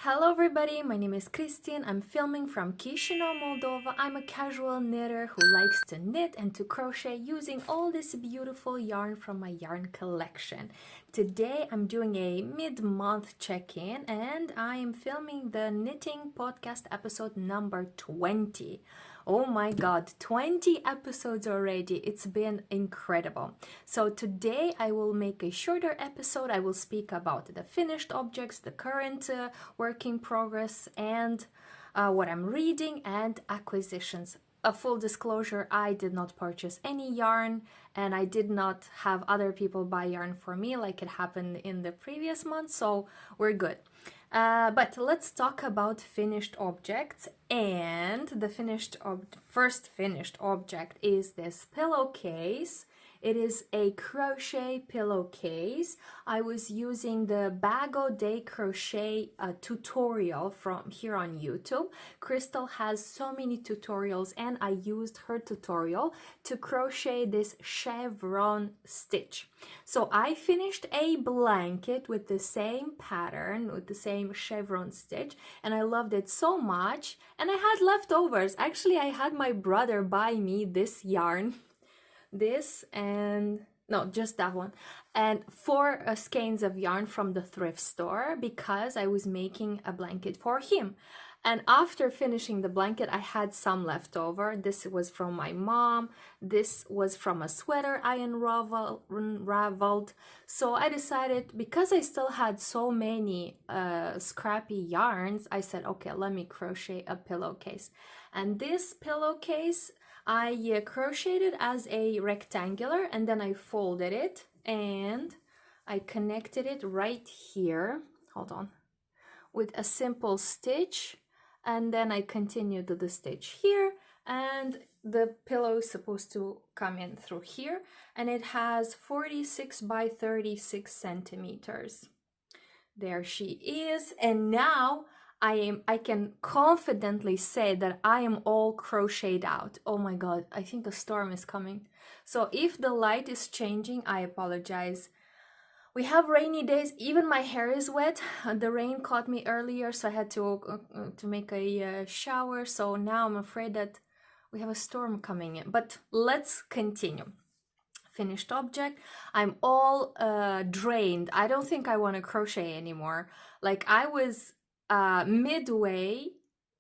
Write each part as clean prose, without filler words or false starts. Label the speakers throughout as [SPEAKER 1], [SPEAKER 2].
[SPEAKER 1] Hello everybody, my name is Christine. I'm filming from Chisinau, Moldova. I'm a casual knitter who likes to knit and to crochet using all this beautiful yarn from my yarn collection. Today I'm doing a mid-month check-in and I am filming the knitting podcast episode number 20. Oh my god, 20 episodes already. It's been incredible. So today I will make a shorter episode. I will speak about the finished objects, the current work in progress, and what I'm reading and acquisitions. A full disclosure, I did not purchase any yarn and I did not have other people buy yarn for me like it happened in the previous month, so we're good. But let's talk about finished objects, and the first finished object is this pillowcase. It is a crochet pillowcase. I was using the Bag O' Day crochet tutorial from here on YouTube. Crystal has so many tutorials and I used her tutorial to crochet this chevron stitch. So I finished a blanket with the same pattern, with the same chevron stitch, and I loved it so much, and I had leftovers. Actually, I had my brother buy me this yarn, this and no, just that one, and 4 skeins of yarn from the thrift store because I was making a blanket for him. And after finishing the blanket, I had some left over. This was from my mom. This was from a sweater I unraveled. So I decided, because I still had so many scrappy yarns, I said, okay, let me crochet a pillowcase. And this pillowcase, I crocheted as a rectangular and then I folded it and I connected it right here. Hold on. With a simple stitch. And then I continued the stitch here, and the pillow is supposed to come in through here, and it has 46 by 36 centimeters. There she is, and now I can confidently say that I am all crocheted out. Oh my god, I think a storm is coming. So if the light is changing, I apologize. We have rainy days. Even my hair is wet. The rain caught me earlier, so I had to make a shower. So now I'm afraid that we have a storm coming in. But let's continue. Finished object. I'm all drained. I don't think I want to crochet anymore. Like, I was midway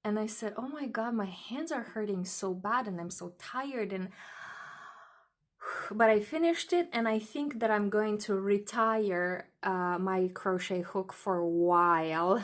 [SPEAKER 1] and I said, oh my god, my hands are hurting so bad and I'm so tired, and but I finished it, and I think that I'm going to retire my crochet hook for a while.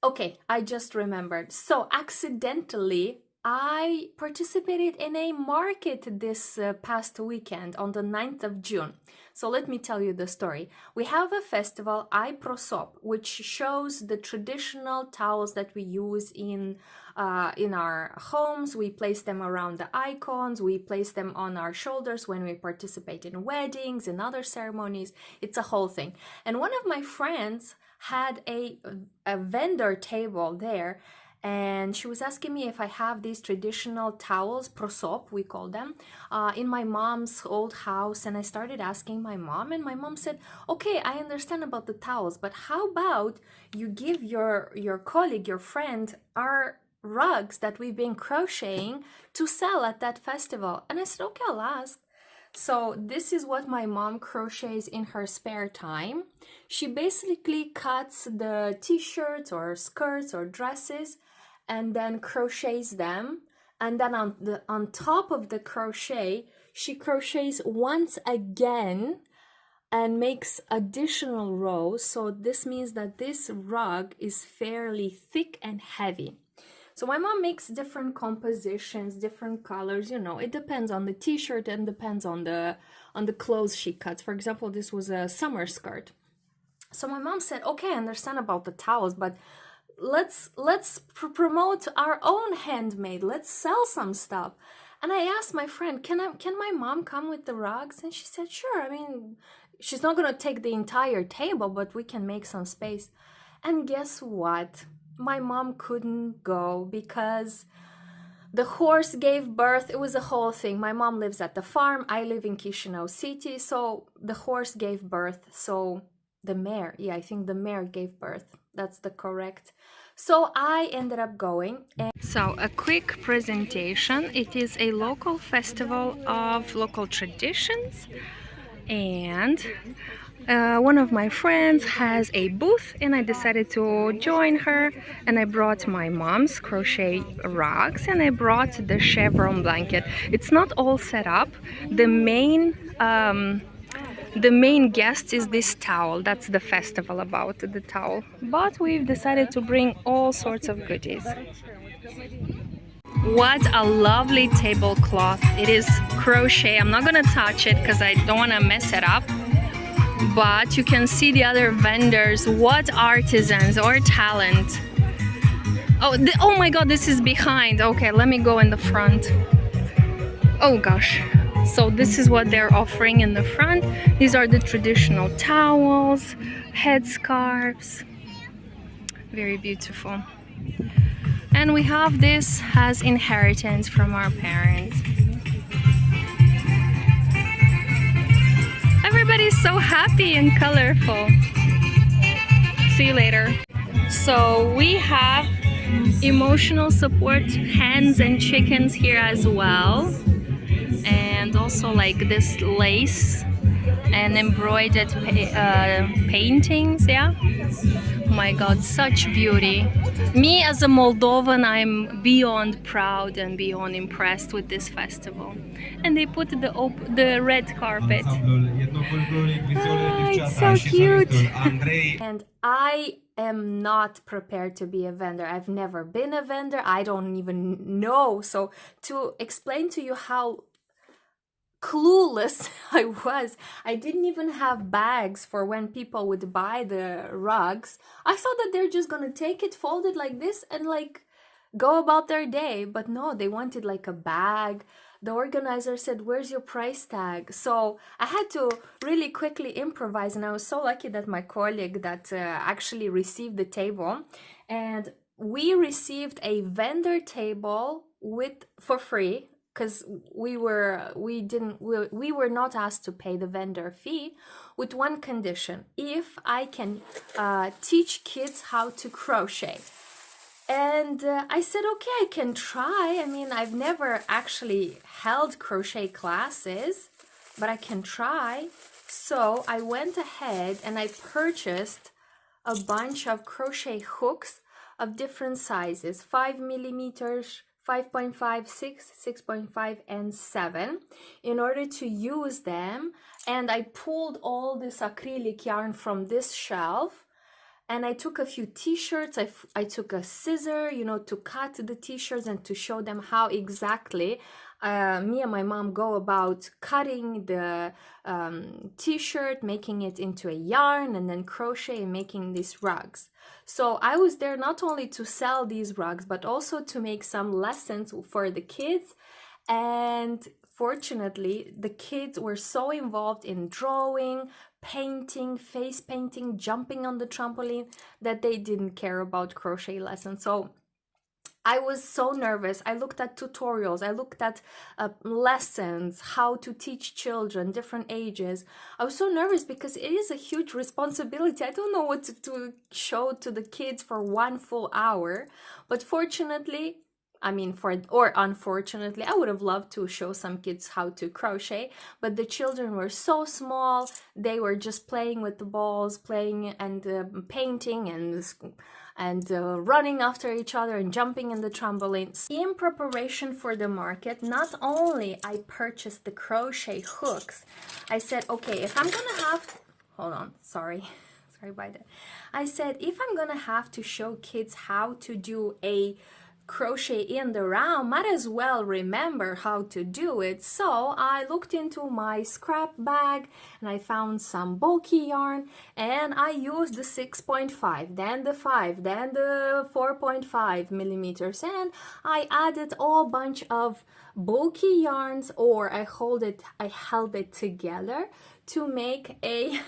[SPEAKER 1] Okay, I just remembered. So accidentally, I participated in a market this past weekend on the 9th of June. So let me tell you the story. We have a festival, IProsop, which shows the traditional towels that we use in our homes. We place them around the icons. We place them on our shoulders when we participate in weddings and other ceremonies. It's a whole thing. And one of my friends had a vendor table there, and she was asking me if I have these traditional towels, prosop we call them, in my mom's old house. And I started asking my mom, and my mom said, okay, I understand about the towels, but how about you give your colleague, your friend, our rugs that we've been crocheting to sell at that festival? And I said, okay, I'll ask. So this is what my mom crochets in her spare time. She basically cuts the t-shirts or skirts or dresses and then crochets them, and then on top of the crochet she crochets once again and makes additional rows. So this means that this rug is fairly thick and heavy. So my mom makes different compositions, different colors, you know, it depends on the t-shirt and depends on the clothes she cuts. For example, this was a summer skirt. So my mom said, okay, I understand about the towels, but let's promote our own handmade. Let's sell some stuff. And I asked my friend, can my mom come with the rugs? And she said, sure. I mean, she's not going to take the entire table, but we can make some space. And guess what? My mom couldn't go because the horse gave birth. It was a whole thing. My mom lives at the farm. I live in Chisinau city. So the horse gave birth. So the mare, yeah, I think the mare gave birth. That's the correct. So I ended up going. So a quick presentation. It is a local festival of local traditions, and one of my friends has a booth, and I decided to join her, and I brought my mom's crochet rugs, and I brought the chevron blanket. It's not all set up. The main guest is this towel. That's the festival about, the towel. But we've decided to bring all sorts of goodies. What a lovely tablecloth. It is crochet. I'm not gonna touch it because I don't want to mess it up. But you can see the other vendors. What artisans or talent. Oh my god, this is behind. Okay, let me go in the front. Oh gosh. So this is what they're offering in the front. These are the traditional towels, headscarves. Very beautiful. And we have this as inheritance from our parents. Everybody's so happy and colorful. See you later. So we have emotional support hens and chickens here as well. And also like this lace and embroidered paintings, yeah. Oh my god, such beauty. Me as a Moldovan, I'm beyond proud and beyond impressed with this festival. And they put the red carpet. It's so cute. And I am not prepared to be a vendor. I've never been a vendor. I don't even know. So to explain to you how clueless I was, I didn't even have bags for when people would buy the rugs. I thought that they're just gonna take it, fold it like this, and like go about their day. But no, they wanted like a bag. The organizer said, "Where's your price tag?" So I had to really quickly improvise, and I was so lucky that my colleague that actually received the table, and we received a vendor table for free, because we were not asked to pay the vendor fee, with one condition: if I can teach kids how to crochet. And I said, okay, I can try. I mean, I've never actually held crochet classes, but I can try. So I went ahead and I purchased a bunch of crochet hooks of different sizes: 5 millimeters, 5.5, 6, 6.5, and 7, in order to use them. And I pulled all this acrylic yarn from this shelf, and I took a few t-shirts. I took a scissor, you know, to cut the t-shirts and to show them how exactly me and my mom go about cutting the t-shirt, making it into a yarn, and then crochet and making these rugs. So I was there not only to sell these rugs, but also to make some lessons for the kids. And fortunately, the kids were so involved in drawing, painting, face painting, jumping on the trampoline, that they didn't care about crochet lessons. So I was so nervous. I looked at tutorials, I looked at lessons, how to teach children, different ages. I was so nervous because it is a huge responsibility. I don't know what to show to the kids for 1 full hour. But fortunately, unfortunately, I would have loved to show some kids how to crochet, but the children were so small. They were just playing with the balls, playing and painting and running after each other and jumping in the trampolines. In preparation for the market, not only I purchased the crochet hooks, I said, okay, if I'm gonna have, hold on, sorry about that. I said, if I'm gonna have to show kids how to do a crochet in the round, might as well remember how to do it. So I looked into my scrap bag and I found some bulky yarn, and I used the 6.5, then the 5, then the 4.5 millimeters, and I added all bunch of bulky yarns, or I held it together to make a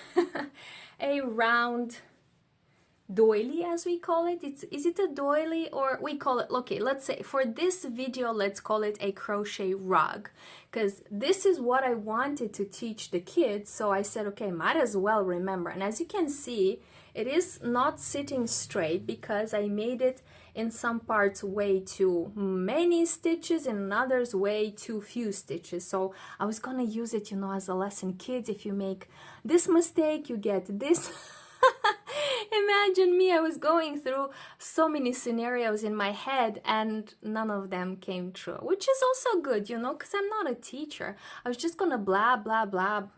[SPEAKER 1] a round doily, as we call it. Is it a doily, or we call it, okay, let's say for this video, let's call it a crochet rug, because this is what I wanted to teach the kids. So I said, okay, might as well remember. And as you can see, it is not sitting straight because I made it in some parts way too many stitches, in others way too few stitches. So I was gonna use it, you know, as a lesson. Kids, if you make this mistake, you get this. Imagine me, I was going through so many scenarios in my head and none of them came true, which is also good, you know, because I'm not a teacher. I was just gonna blab, blab, blab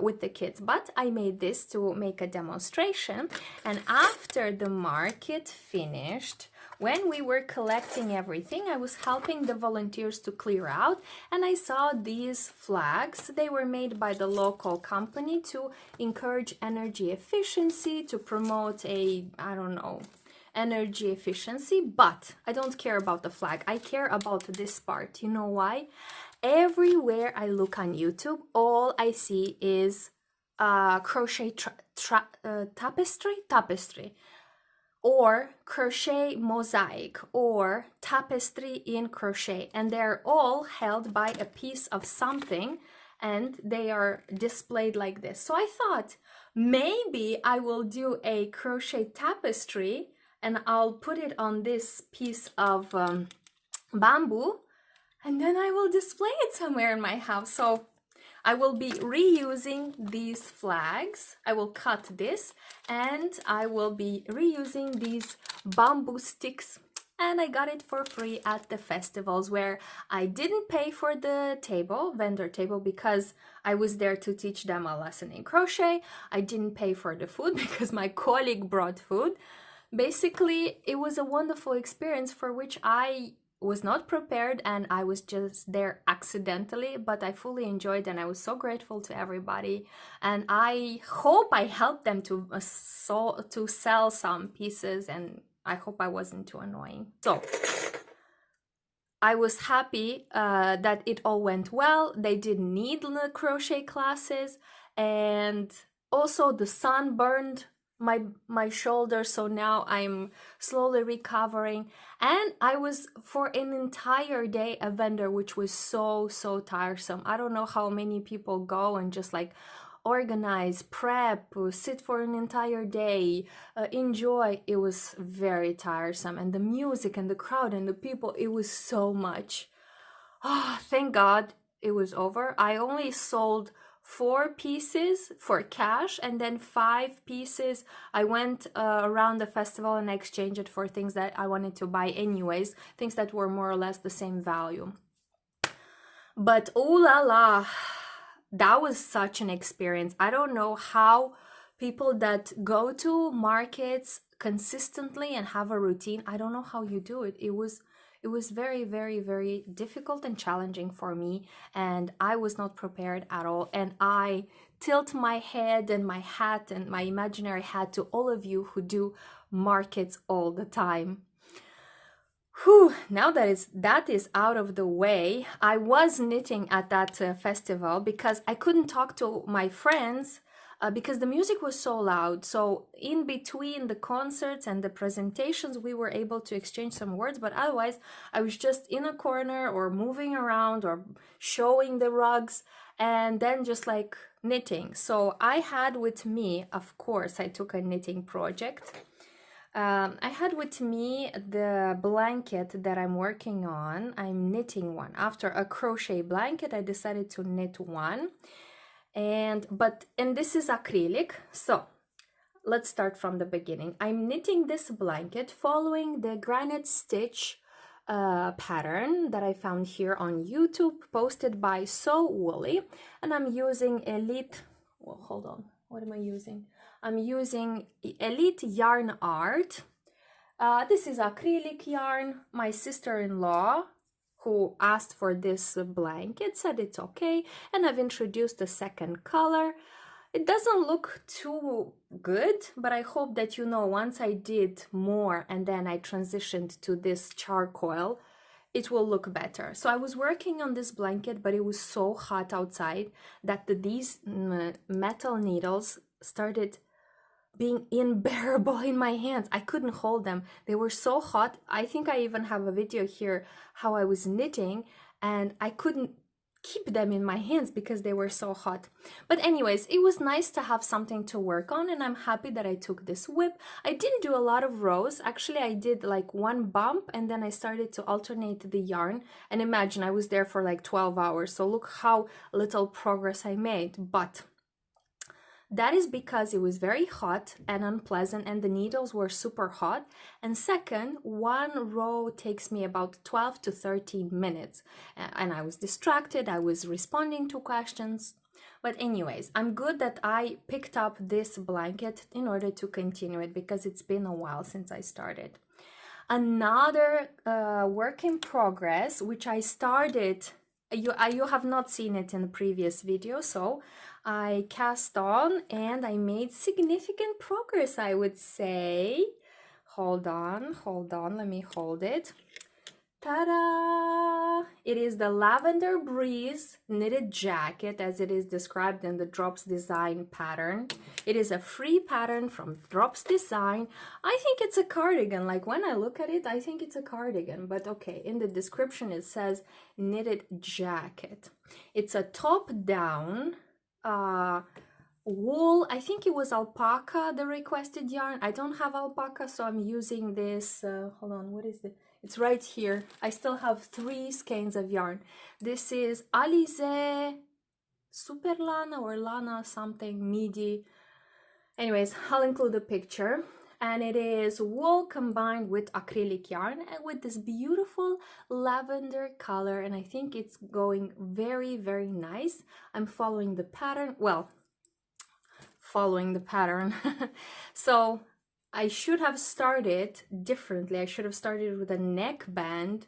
[SPEAKER 1] with the kids, but I made this to make a demonstration. And after the market finished, when we were collecting everything, I was helping the volunteers to clear out, and I saw these flags. They were made by the local company to encourage energy efficiency, to promote a, I don't know, energy efficiency. But I don't care about the flag. I care about this part. You know why? Everywhere I look on YouTube, all I see is crochet tapestry, or crochet mosaic, or tapestry in crochet, and they're all held by a piece of something and they are displayed like this. So I thought maybe I will do a crochet tapestry and I'll put it on this piece of bamboo, and then I will display it somewhere in my house. So I will be reusing these flags. I will cut this and I will be reusing these bamboo sticks. And I got it for free at the festivals, where I didn't pay for the table, vendor table, because I was there to teach them a lesson in crochet. I didn't pay for the food because my colleague brought food. Basically, it was a wonderful experience for which I was not prepared, and I was just there accidentally, but I fully enjoyed, and I was so grateful to everybody, and I hope I helped them to sell some pieces, and I hope I wasn't too annoying. So I was happy that it all went well. They didn't need the crochet classes, and also the sun burned my shoulder, so now I'm slowly recovering. And I was for an entire day a vendor, which was so tiresome. I don't know how many people go and just like organize, prep, sit for an entire day, enjoy. It was very tiresome, and the music and the crowd and the people, it was so much. Oh, thank God it was over. I only sold 4 pieces for cash, and then 5 pieces I went around the festival and exchanged it for things that I wanted to buy anyways, things that were more or less the same value. But oh la la, that was such an experience. I don't know how people that go to markets consistently and have a routine, I don't know how you do it. It was very difficult and challenging for me, and I was not prepared at all. And I tilt my head and my hat and my imaginary hat to all of you who do markets all the time. Whew, now that is out of the way, I was knitting at that festival because I couldn't talk to my friends because the music was so loud. So in between the concerts and the presentations, we were able to exchange some words, but otherwise I was just in a corner or moving around or showing the rugs and then just like knitting. So I had with me, of course, I took a knitting project. I had with me the blanket that I'm working on. I'm knitting one. After a crochet blanket, I decided to knit one. And this is acrylic. So let's start from the beginning. I'm knitting this blanket following the granite stitch pattern that I found here on YouTube, posted by So Woolly. And I'm using Elite, well, hold on, what am I using? I'm using Elite Yarn Art. This is acrylic yarn. My sister-in-law, who asked for this blanket, said it's okay, and I've introduced a second color. It doesn't look too good, but I hope that you know once I did more and then I transitioned to this charcoal, it will look better. So I was working on this blanket, but it was so hot outside that these metal needles started being unbearable in my hands. I couldn't hold them. They were so hot. I think I even have a video here how I was knitting and I couldn't keep them in my hands because they were so hot. But anyways, it was nice to have something to work on, and I'm happy that I took this whip. I didn't do a lot of rows. Actually, I did like one bump and then I started to alternate the yarn, and imagine I was there for like 12 hours. So look how little progress I made. But that is because it was very hot and unpleasant and the needles were super hot. And second, one row takes me about 12 to 13 minutes. And I was distracted, I was responding to questions. But anyways, I'm good that I picked up this blanket in order to continue it because it's been a while since I started. Another work in progress, which I started, you have not seen it in the previous video, so I cast on and I made significant progress, I would say. Hold on, let me hold it. Ta-da! It is the Lavender Breeze knitted jacket as it is described in the Drops Design pattern. It is a free pattern from Drops Design. I think it's a cardigan. Like when I look at it, I think it's a cardigan. But okay, in the description it says knitted jacket. It's a top-down wool. I think it was alpaca, the requested yarn. I don't have alpaca, so I'm using this. Hold on, what is it? It's right here. I still have 3 skeins of yarn. This is Alize Super Lana or Lana something midi. Anyways, I'll include a picture. And it is wool combined with acrylic yarn and with this beautiful lavender color. And I think it's going very, very nice. I'm following the pattern. Well, following the pattern. So I should have started differently. I should have started with a neckband,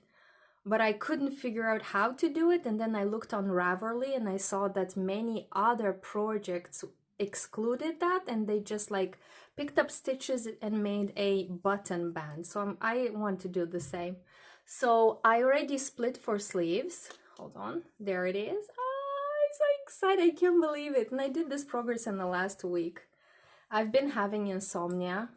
[SPEAKER 1] but I couldn't figure out how to do it. And then I looked on Ravelry and I saw that many other projects excluded that, and they just like picked up stitches and made a button band. So I want to do the same. So I already split for sleeves. Hold on, there it is. I'm so excited, I can't believe it. And I did this progress in the last week. I've been having insomnia,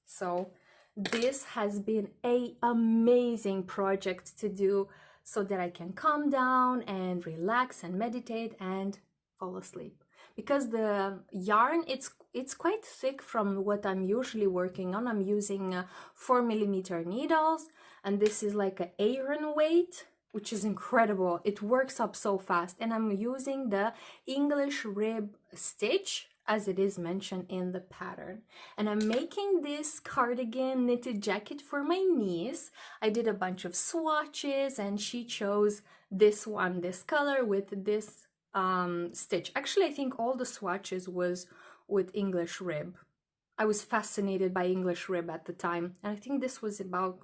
[SPEAKER 1] so this has been an amazing project to do so that I can calm down and relax and meditate and fall asleep. Because the yarn, it's quite thick from what I'm usually working on. I'm using 4mm needles, and this is like an Aran weight, which is incredible. It works up so fast. And I'm using the English rib stitch as it is mentioned in the pattern. And I'm making this cardigan knitted jacket for my niece. I did a bunch of swatches and she chose this one, this color with this stitch. Actually, I think all the swatches was with English rib. I was fascinated by English rib at the time. And I think this was about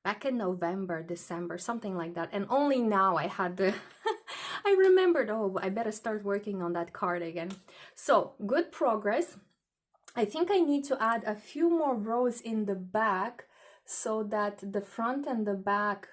[SPEAKER 1] back in November, December, something like that. And only now I had the, I remembered, oh, I better start working on that cardigan. So good progress. I think I need to add a few more rows in the back so that the front and the back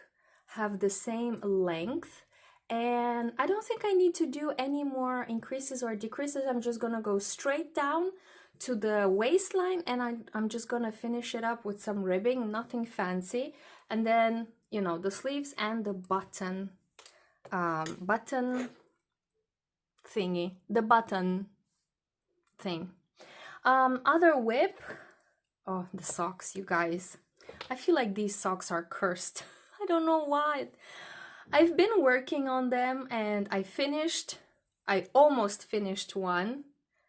[SPEAKER 1] have the same length. And I don't think I need to do any more increases or decreases. I'm just gonna go straight down to the waistline, and I'm just gonna finish it up with some ribbing, nothing fancy. And then, you know, the sleeves and the button thingy, the button thing. Other whip, oh, the socks, you guys. I feel like these socks are cursed. I don't know why. I've been working on them and I almost finished one,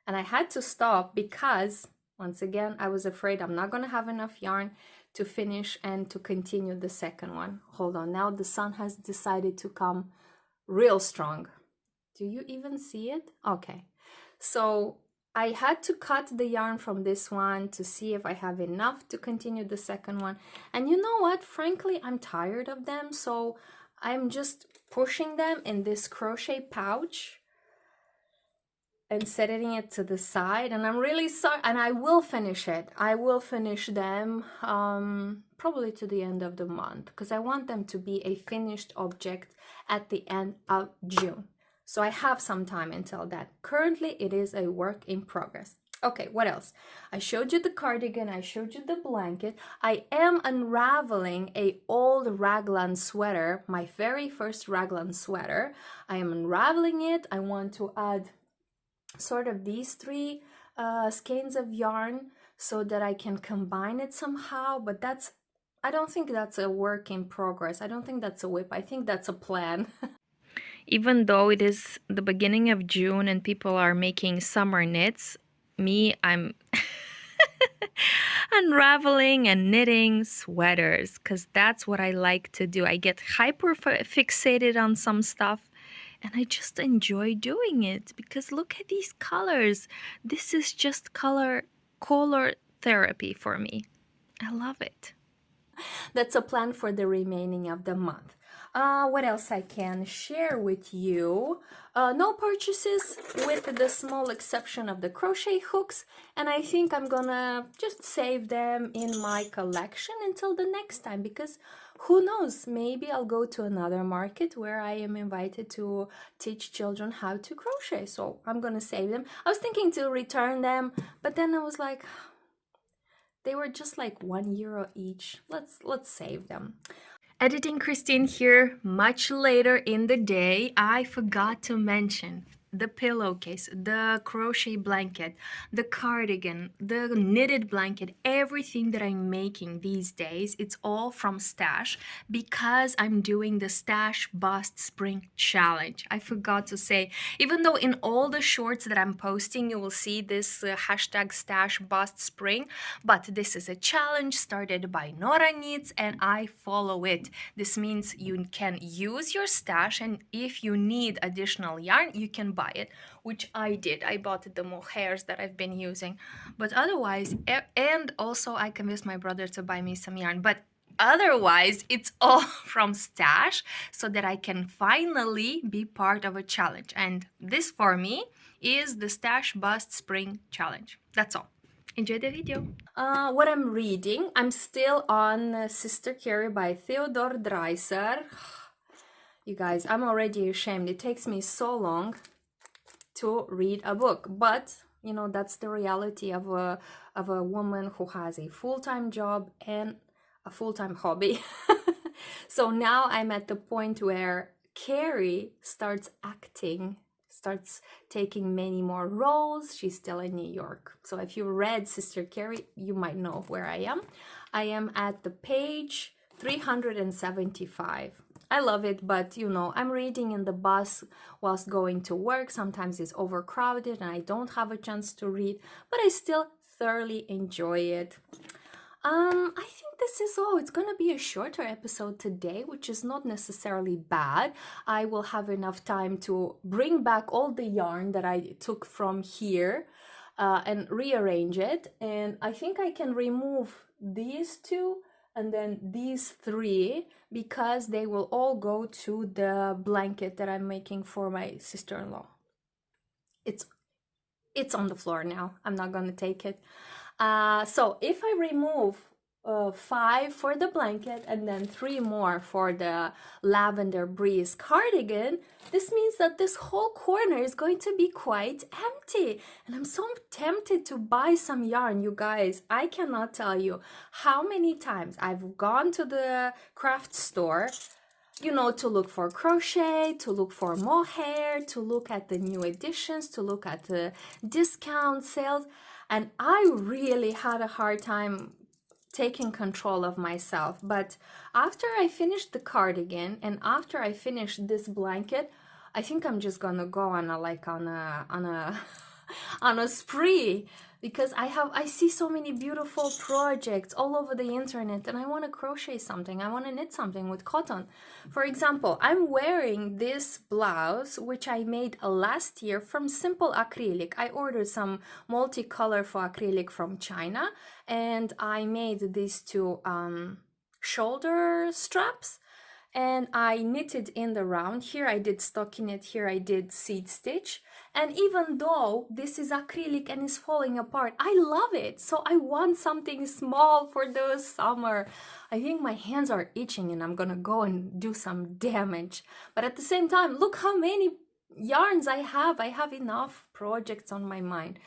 [SPEAKER 1] and I had to stop because, once again, I was afraid I'm not gonna have enough yarn to finish and to continue the second one. Hold on, now the sun has decided to come real strong. Do you even see it? Okay, so I had to cut the yarn from this one to see if I have enough to continue the second one. And you know what? Frankly, I'm tired of them, so I'm just pushing them in this crochet pouch and setting it to the side. And I'm really sorry, and I will finish it. I will finish them probably to the end of the month, because I want them to be a finished object at the end of June. So I have some time until that. Currently, it is a work in progress. Okay, what else? I showed you the cardigan, I showed you the blanket. I am unraveling a old raglan sweater, my very first raglan sweater. I am unraveling it. I want to add sort of these three skeins of yarn so that I can combine it somehow, but I don't think that's a work in progress. I don't think that's a whip. I think that's a plan. Even though it is the beginning of June and people are making summer knits, I'm unraveling and knitting sweaters because that's what I like to do. I get hyper fixated on some stuff and I just enjoy doing it because look at these colors. This is just color therapy for me. I love it. That's a plan for the remaining of the month. What else I can share with you? No purchases with the small exception of the crochet hooks, and I think I'm gonna just save them in my collection until the next time because who knows, maybe I'll go to another market where I am invited to teach children how to crochet, so I'm gonna save them. I was thinking to return them, but then I was like, they were just like €1 each. Let's save them. Editing Christine here. Much later in the day, I forgot to mention the pillowcase, the crochet blanket, the cardigan, the knitted blanket, everything that I'm making these days, it's all from Stash because I'm doing the Stashbustspring challenge. I forgot to say, even though in all the shorts that I'm posting, you will see this hashtag Stashbustspring, but this is a challenge started by Nora Knits and I follow it. This means you can use your stash, and if you need additional yarn, you can buy it, which I did. I bought the mohairs that I've been using, but otherwise, and also I convinced my brother to buy me some yarn, but otherwise it's all from Stash so that I can finally be part of a challenge. And this for me is the Stashbustspring challenge. That's all. Enjoy the video. What I'm reading, I'm still on Sister Carrie by Theodore Dreiser. You guys, I'm already ashamed. It takes me so long to read a book, but you know, that's the reality of a woman who has a full-time job and a full-time hobby. So now I'm at the point where Carrie starts taking many more roles. She's still in New York. So if you read Sister Carrie, you might know where I am. I am at the page 375. I love it, but you know, I'm reading in the bus whilst going to work. Sometimes it's overcrowded and I don't have a chance to read, but I still thoroughly enjoy it. I think this is all. It's gonna be a shorter episode today, which is not necessarily bad. I will have enough time to bring back all the yarn that I took from here and rearrange it. And I think I can remove these two and then these three because they will all go to the blanket that I'm making for my sister-in-law. It's on the floor now. I'm not gonna take it. So if I remove 5 for the blanket and then 3 more for the Lavender Breeze cardigan, this means that this whole corner is going to be quite empty. And I'm so tempted to buy some yarn, you guys. I cannot tell you how many times I've gone to the craft store, you know, to look for crochet, to look for mohair, to look at the new editions, to look at the discount sales. And I really had a hard time taking control of myself. But after I finished the cardigan and after I finished this blanket, I think I'm just gonna go on a spree because I see so many beautiful projects all over the internet and I want to crochet something. I want to knit something with cotton. For example, I'm wearing this blouse which I made last year from simple acrylic. I ordered some multicolor for acrylic from China and I made these two shoulder straps and I knitted in the round. Here I did stockinette, here I did seed stitch. And even though this is acrylic and is falling apart, I love it. So I want something small for the summer. I think my hands are itching and I'm gonna go and do some damage. But at the same time, look how many yarns I have. I have enough projects on my mind.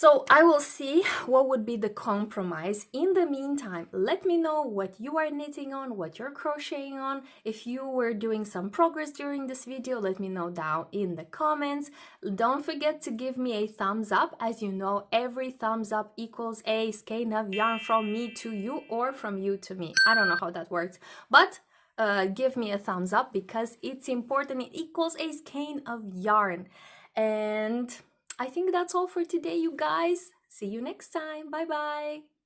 [SPEAKER 1] So I will see what would be the compromise. In the meantime, let me know what you are knitting on, what you're crocheting on. If you were doing some progress during this video, let me know down in the comments. Don't forget to give me a thumbs up. As you know, every thumbs up equals a skein of yarn from me to you, or from you to me. I don't know how that works, but give me a thumbs up because it's important. It equals a skein of yarn. And I think that's all for today, you guys. See you next time. Bye bye.